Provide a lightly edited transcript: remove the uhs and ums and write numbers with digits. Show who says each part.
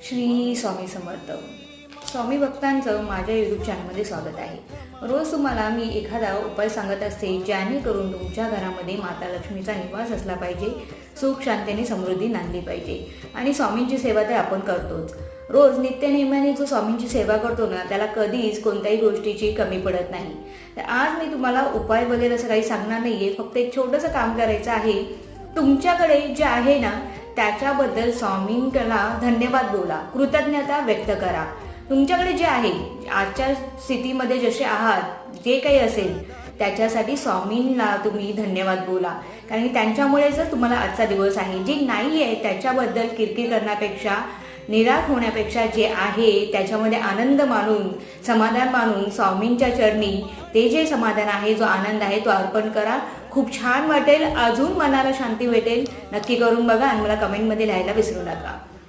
Speaker 1: श्री स्वामी समर्थ. स्वामी भक्तांचं माझ्या यूट्यूब चॅनलमध्ये स्वागत आहे. रोज तुम्हाला मी एखादा उपाय सांगत असते जेणेकरून तुमच्या घरामध्ये माता लक्ष्मीचा निवास असला पाहिजे, सुख शांतीने समृद्धी नांदली पाहिजे. आणि स्वामींची सेवा तर आपण करतोच. रोज नित्यनेमाने जो स्वामींची सेवा करतो ना, त्याला कधीच कोणत्याही गोष्टीची कमी पडत नाही. तर आज मी तुम्हाला उपाय वगैरे असं काही सांगणार नाही आहे. फक्त एक छोटंसं काम करायचं आहे. तुमच्याकडे जे आहे ना त्याच्याबद्दल स्वामींना धन्यवाद बोला, कृतज्ञता व्यक्त करा. तुमच्याकडे जे आहे आजच्या स्थितीमध्ये जसे आहात, जे काही असेल त्याच्यासाठी स्वामींना तुम्ही धन्यवाद बोला. कारण की त्यांच्यामुळेच तुम्हाला आजचा दिवस आहे. जे नाही आहे त्याच्याबद्दल किरकिर करण्यापेक्षा, निराश होण्यापेक्षा जे आहे त्याच्यामध्ये आनंद मानून, समाधान मानून स्वामींच्या चरणी ते जे समाधान आहे, जो आनंद आहे तो अर्पण करा. खूप छान वाटेल, अजून मनाला शांती भेटेल. नक्की करून बघा आणि मला कमेंटमध्ये लिहायला विसरू नका.